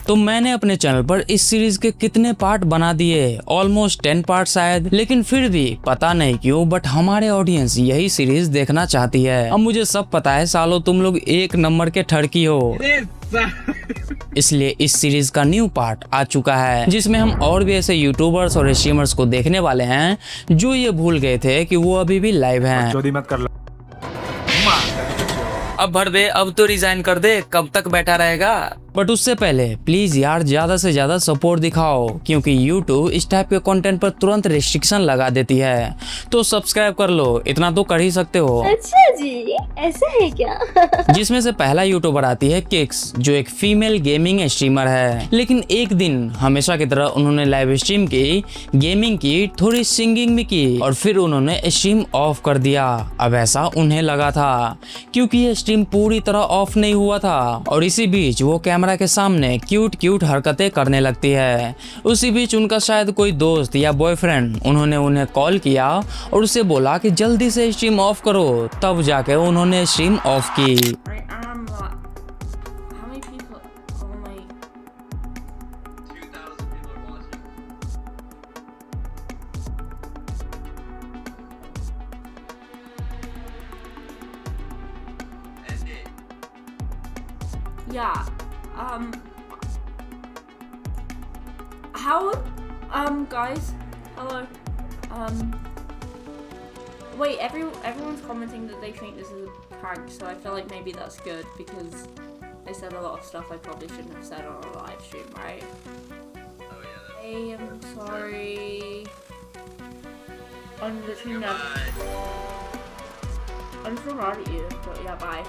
तो मैंने अपने चैनल पर इस सीरीज के कितने पार्ट बना दिए, ऑलमोस्ट 10 पार्ट शायद, लेकिन फिर भी पता नहीं क्यों बट हमारे ऑडियंस यही सीरीज देखना चाहती है। अब मुझे सब पता है सालों तुम लोग एक नंबर के ठड़की हो, इसलिए इस सीरीज का न्यू पार्ट आ चुका है जिसमें हम और भी ऐसे यूट्यूबर्स और स्ट्रीमर्स को देखने वाले हैं जो ये भूल गए थे कि वो अभी भी लाइव हैं। चोरी मत कर लो। अब भर दे, अब तो रिजाइन कर दे, कब तक बैठा रहेगा। बट उससे पहले प्लीज यार ज्यादा से ज्यादा सपोर्ट दिखाओ क्योंकि YouTube इस टाइप के कंटेंट पर तुरंत रिस्ट्रिक्शन लगा देती है। तो सब्सक्राइब कर लो, इतना तो कर ही सकते हो। अच्छा जी, ऐसा है क्या? जिसमें से पहला यूट्यूबर आती है किक्स, जो एक फीमेल गेमिंग स्ट्रीमर है। लेकिन एक दिन हमेशा की तरह उन्होंने लाइव स्ट्रीम की, गेमिंग की, थोड़ी सिंगिंग भी की और फिर उन्होंने स्ट्रीम ऑफ कर दिया। अब ऐसा उन्हें लगा था क्योंकि ये स्ट्रीम पूरी तरह ऑफ नहीं हुआ था और इसी बीच वो कैमरा के सामने क्यूट हरकतें करने लगती है। उसी बीच उनका शायद कोई दोस्त या बॉयफ्रेंड उन्होंने उन्हें कॉल किया और उसे बोला कि जल्दी से स्ट्रीम ऑफ करो, तब जाके उन्होंने स्ट्रीम ऑफ की। Yeah. How? Guys. Hello. Wait. Everyone's commenting that they think this is a prank, so I feel like maybe that's good because they said a lot of stuff I probably shouldn't have said on a live stream, right? Oh yeah. Hey, I'm sorry. I'm literally never. I'm so mad at you, but yeah, bye.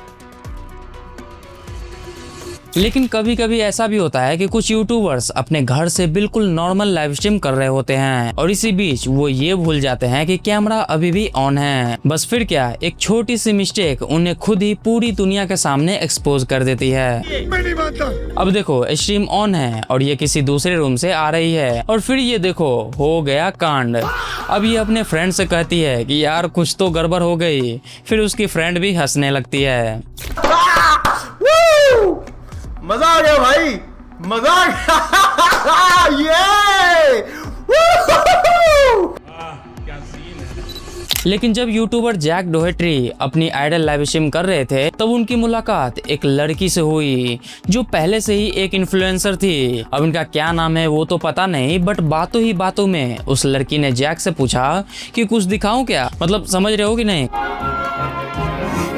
लेकिन कभी कभी ऐसा भी होता है कि कुछ YouTubers अपने घर से बिल्कुल नॉर्मल लाइव स्ट्रीम कर रहे होते हैं और इसी बीच वो ये भूल जाते हैं कि कैमरा अभी भी ऑन है। बस फिर क्या, एक छोटी सी मिस्टेक उन्हें खुद ही पूरी दुनिया के सामने एक्सपोज कर देती है। मैं नहीं मानता। अब देखो स्ट्रीम ऑन है और ये किसी दूसरे रूम से आ रही है और फिर ये देखो हो गया कांड। अब ये अपने फ्रेंड से कहती है कि यार कुछ तो गड़बड़ हो गई, फिर उसकी फ्रेंड भी हंसने लगती है। मजा आ गया भाई, मजा आ गया। ये क्या सीन है। लेकिन जब यूट्यूबर जैक डोहेट्री अपनी आइडल लाइव स्ट्रीम कर रहे थे तब उनकी मुलाकात एक लड़की से हुई जो पहले से ही एक इन्फ्लुएंसर थी। अब इनका क्या नाम है वो तो पता नहीं, बट बातों ही बातों में उस लड़की ने जैक से पूछा कि कुछ दिखाऊं क्या, मतलब समझ रहे हो कि नहीं।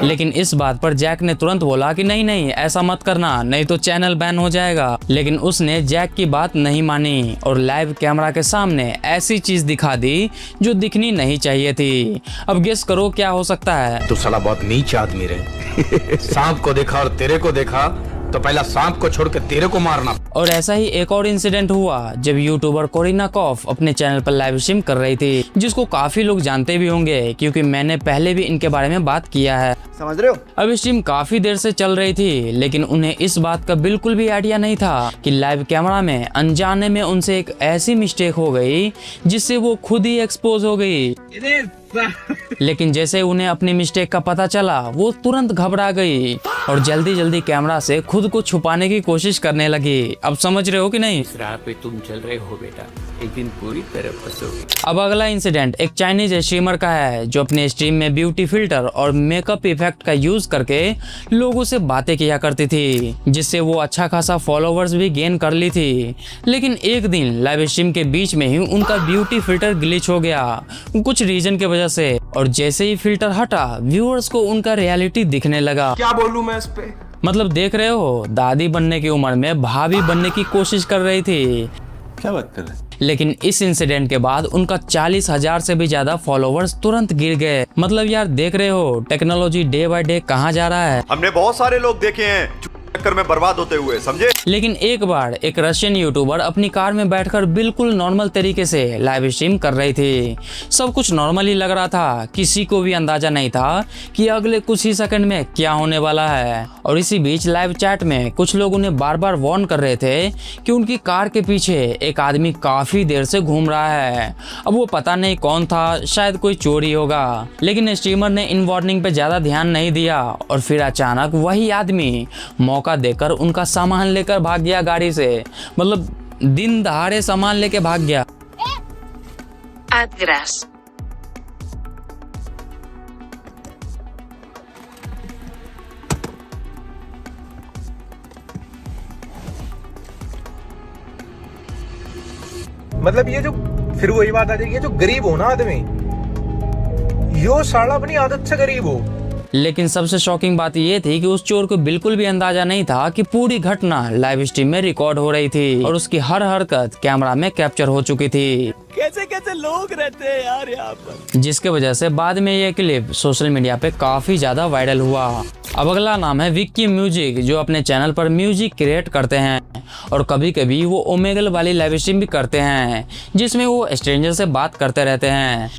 लेकिन इस बात पर जैक ने तुरंत बोला कि नहीं ऐसा मत करना, नहीं तो चैनल बैन हो जाएगा। लेकिन उसने जैक की बात नहीं मानी और लाइव कैमरा के सामने ऐसी चीज दिखा दी जो दिखनी नहीं चाहिए थी। अब गेस करो क्या हो सकता है। तू साला बहुत नीच आदमी रे। सांप को देखा और तेरे को देखा तो पहला सांप को छोड़ के तेरे को मारना। और ऐसा ही एक और इंसिडेंट हुआ जब यूट्यूबर कोरिना कॉफ अपने चैनल पर लाइव स्ट्रीम कर रही थी, जिसको काफी लोग जानते भी होंगे क्योंकि मैंने पहले भी इनके बारे में बात किया है। समझ रहे हो। अब स्ट्रीम काफी देर से चल रही थी लेकिन उन्हें इस बात का बिल्कुल भी आइडिया नहीं था कि लाइव कैमरा में अनजाने में उनसे एक ऐसी मिस्टेक हो गई जिससे वो खुद ही एक्सपोज हो गई। लेकिन जैसे उन्हें अपनी मिस्टेक का पता चला वो तुरंत घबरा गई और जल्दी कैमरा से खुद को छुपाने की कोशिश करने लगी। अब समझ रहे हो कि नहीं। इस राह पे तुम चल रहे हो बेटा, एक दिन पूरी तरह फंसोगे। अब अगला इंसिडेंट एक चाइनीज स्ट्रीमर का है जो अपने स्ट्रीम में ब्यूटी फिल्टर और मेकअप इफेक्ट का यूज करके लोगों से बातें किया करती थी, जिससे वो अच्छा खासा फॉलोवर्स भी गेन कर ली थी। लेकिन एक दिन लाइव स्ट्रीम के बीच में ही उनका ब्यूटी फिल्टर ग्लिच हो गया कुछ रीजन के वजह से, और जैसे ही फिल्टर हटा व्यूअर्स को उनका रियलिटी दिखने लगा। क्या बोलूं मैं इस पे। मतलब देख रहे हो, दादी बनने की उम्र में भाभी बनने की कोशिश कर रही थी। क्या बात कर रहे हैं। लेकिन इस इंसिडेंट के बाद उनका 40,000 से भी ज्यादा फॉलोवर्स तुरंत गिर गए। मतलब यार देख रहे हो टेक्नोलॉजी डे बाय डे कहाँ जा रहा है। हमने बहुत सारे लोग देखे हैं चक्कर में बर्बाद होते हुए, समझे। लेकिन एक बार एक रशियन यूट्यूबर अपनी कार में बैठकर बिल्कुल नॉर्मल तरीके से लाइव स्ट्रीम कर रही थी। सब कुछ नॉर्मल ही लग रहा था, किसी को भी अंदाजा नहीं था कि अगले कुछ ही सेकंड में क्या होने वाला है। और इसी बीच लाइव चैट में कुछ लोग उन्हें बार बार वार्न कर रहे थे कि उनकी कार के पीछे एक आदमी काफी देर से घूम रहा है। अब वो पता नहीं कौन था, शायद कोई चोरी होगा। लेकिन स्ट्रीमर ने इन वार्निंग पे ज्यादा ध्यान नहीं दिया और फिर अचानक वही आदमी मौका देकर उनका सामान लेकर लेकर भाग गया गाड़ी से, मतलब दिन दहाड़े सामान लेके भाग गया। Address. मतलब ये जो फिर वही बात आ जाएगी, जो गरीब हो ना आदमी, यो साला अपनी आदत से गरीब हो। लेकिन सबसे शॉकिंग बात ये थी कि उस चोर को बिल्कुल भी अंदाजा नहीं था कि पूरी घटना लाइव स्ट्रीम में रिकॉर्ड हो रही थी और उसकी हर हरकत कैमरा में कैप्चर हो चुकी थी। कैसे कैसे लोग रहते हैं यार यहाँ पर, जिसके वजह से बाद में ये क्लिप सोशल मीडिया पे काफी ज्यादा वायरल हुआ। अब अगला नाम है विक्की म्यूजिक, जो अपने चैनल पर म्यूजिक क्रिएट करते हैं और कभी कभी वो ओमेगल वाली लाइव स्ट्रीम भी करते हैं जिसमें वो स्ट्रेंजर से बात करते रहते हैं।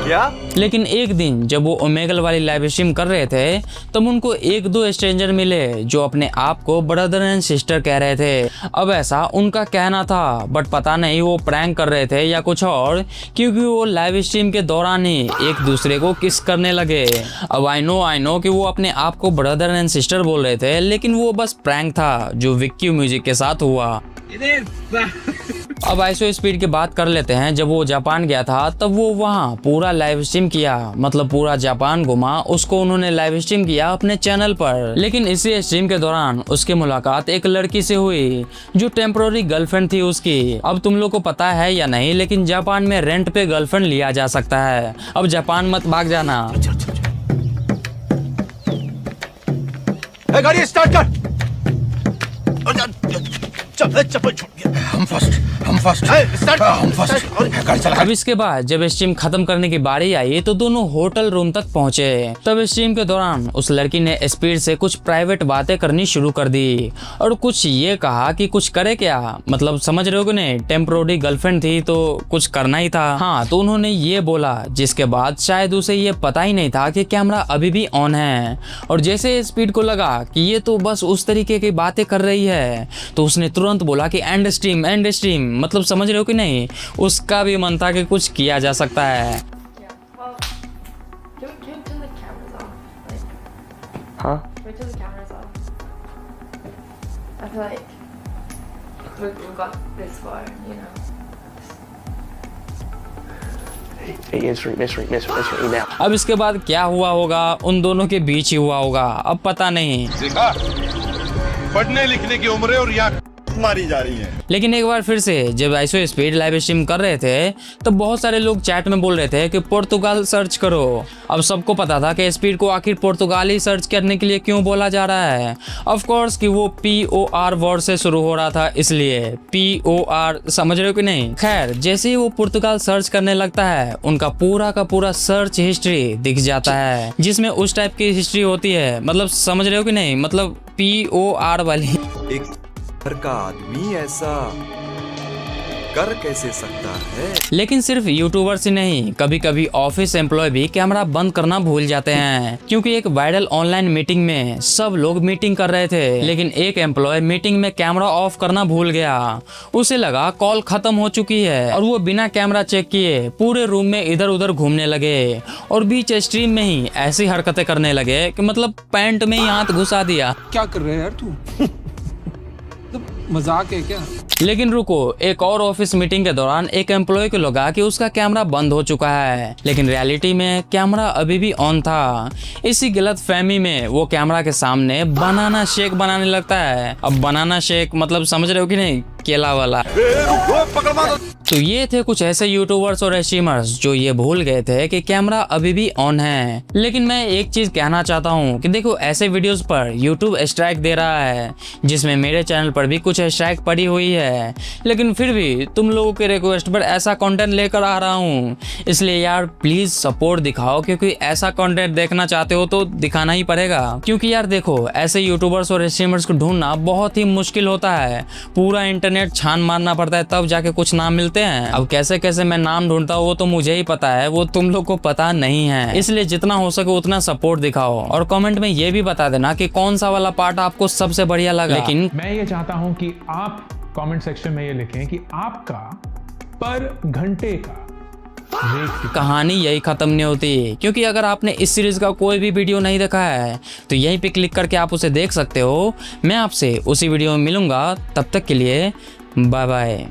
क्या? लेकिन एक दिन जब वो ओमेगल वाली लाइव स्ट्रीम कर रहे थे तब उनको एक दो स्ट्रेंजर मिले जो अपने आप को ब्रदर एंड सिस्टर कह रहे थे। अब ऐसा उनका कहना था, बट पता नहीं वो प्रैंक कर रहे थे या कुछ और, क्योंकि वो लाइव स्ट्रीम के दौरान ही एक दूसरे को किस करने लगे। अब आई नो कि वो अपने आप को ब्रदर एंड सिस्टर बोल रहे थे, लेकिन वो बस प्रैंक था जो विक्की म्यूजिक के साथ हुआ। अब आइसो स्पीड की बात कर लेते हैं। जब वो जापान गया था तब वो वहाँ पूरा लाइव स्ट्रीम किया, मतलब पूरा जापान घुमा, उसको उन्होंने लाइव स्ट्रीम किया अपने चैनल पर। लेकिन इसी स्ट्रीम के दौरान उसकी मुलाकात एक लड़की से हुई जो टेम्पोररी गर्लफ्रेंड थी उसकी। अब तुम लोग को पता है या नहीं, लेकिन जापान में रेंट पे गर्लफ्रेंड लिया जा सकता है। अब जापान मत भाग जाना। गाड़ी स्टार्ट कर। चप्पल छूट गया। हम फर्स्ट अब इसके बाद जब स्ट्रीम खत्म करने की बारी आई तो दोनों होटल रूम तक पहुंचे। तब स्ट्रीम के दौरान उस लड़की ने स्पीड से कुछ प्राइवेट बातें करनी शुरू कर दी और कुछ ये कहा कि कुछ करे क्या, मतलब समझ रहे हो कि नहीं, टेम्पोररी गर्लफ्रेंड थी तो कुछ करना ही था। हाँ, तो उन्होंने ये बोला, जिसके बाद शायद उसे ये पता ही नहीं था कि कैमरा अभी भी ऑन है। और जैसे स्पीड को लगा कि ये तो बस उस तरीके की बातें कर रही है तो उसने तुरंत बोला कि एंड स्ट्रीम, मतलब समझ रहे हो कि नहीं, उसका भी मन था कि कुछ किया जा सकता है। अब इसके बाद क्या हुआ होगा उन दोनों के बीच ही हुआ होगा, अब पता नहीं। पढ़ने लिखने की उम्र है और यहाँ मारी जा रही है। लेकिन एक बार फिर से जब आइसो स्पीड लाइव स्ट्रीम कर रहे थे तो बहुत सारे लोग चैट में बोल रहे थे कि पुर्तगाल सर्च करो। अब सबको पता था कि स्पीड को आखिर पुर्तगाली सर्च करने के लिए क्यों बोला जा रहा है। ऑफ कोर्स कि वो POR वर्ड से शुरू हो रहा था, इसलिए POR, समझ रहे हो कि नहीं। खैर, जैसे ही वो पुर्तगाल सर्च करने लगता है उनका पूरा का पूरा सर्च हिस्ट्री दिख जाता है, जिसमें उस टाइप की हिस्ट्री होती है, मतलब समझ रहे हो कि नहीं, मतलब POR वाली। एक घर का आदमी ऐसा कर कैसे सकता है। लेकिन सिर्फ यूट्यूबर्स ही नहीं, कभी कभी ऑफिस एम्प्लॉय भी कैमरा बंद करना भूल जाते हैं। क्योंकि एक वायरल ऑनलाइन मीटिंग में सब लोग मीटिंग कर रहे थे, लेकिन एक एम्प्लॉय मीटिंग में कैमरा ऑफ करना भूल गया। उसे लगा कॉल खत्म हो चुकी है और वो बिना कैमरा चेक किए पूरे रूम में इधर उधर घूमने लगे और बीच स्ट्रीम में ही ऐसी हरकतें करने लगे कि मतलब पैंट में ही हाथ घुसा दिया। क्या कर रहे हैं यार तू, मजाक है क्या। लेकिन रुको, एक और ऑफिस मीटिंग के दौरान एक एम्प्लॉय को लगा कि उसका कैमरा बंद हो चुका है, लेकिन रियलिटी में कैमरा अभी भी ऑन था। इसी गलत फहमी में वो कैमरा के सामने बनाना शेक बनाने लगता है। अब बनाना शेक मतलब समझ रहे हो कि नहीं, केला वाला। तो ये थे कुछ ऐसे यूट्यूबर्स और स्ट्रीमर्स जो ये भूल गए थे कि कैमरा अभी भी ऑन है। लेकिन मैं एक चीज कहना चाहता हूँ कि देखो, ऐसे वीडियोस पर यूट्यूब स्ट्राइक दे रहा है, जिसमें मेरे चैनल पर भी कुछ स्ट्राइक पड़ी हुई है, लेकिन फिर भी तुम लोगों के रिक्वेस्ट पर ऐसा कंटेंट लेकर आ रहा हूँ। इसलिए यार प्लीज सपोर्ट दिखाओ, क्योंकि ऐसा कंटेंट देखना चाहते हो तो दिखाना ही पड़ेगा। क्योंकि यार देखो, ऐसे यूट्यूबर्स और स्ट्रीमर्स को ढूंढना बहुत ही मुश्किल होता है, पूरा इंटरनेट छान मारना पड़ता है तब जाके कुछ नाम मिलते हैं। अब कैसे कैसे मैं नाम ढूंढता हूँ वो तो मुझे ही पता है, वो तुम लोग को पता नहीं है। इसलिए जितना हो सके उतना सपोर्ट दिखाओ और कमेंट में ये भी बता देना कि कौन सा वाला पार्ट आपको सबसे बढ़िया लगा। लेकिन मैं ये चाहता हूँ कि आप कमेंट सेक्शन में ये लिखें कि आपका पर घंटे का कहानी यही खत्म नहीं होती, क्योंकि अगर आपने इस सीरीज का कोई भी वीडियो नहीं देखा है तो यहीं पे क्लिक करके आप उसे देख सकते हो। मैं आपसे उसी वीडियो में मिलूंगा, तब तक के लिए बाय बाय।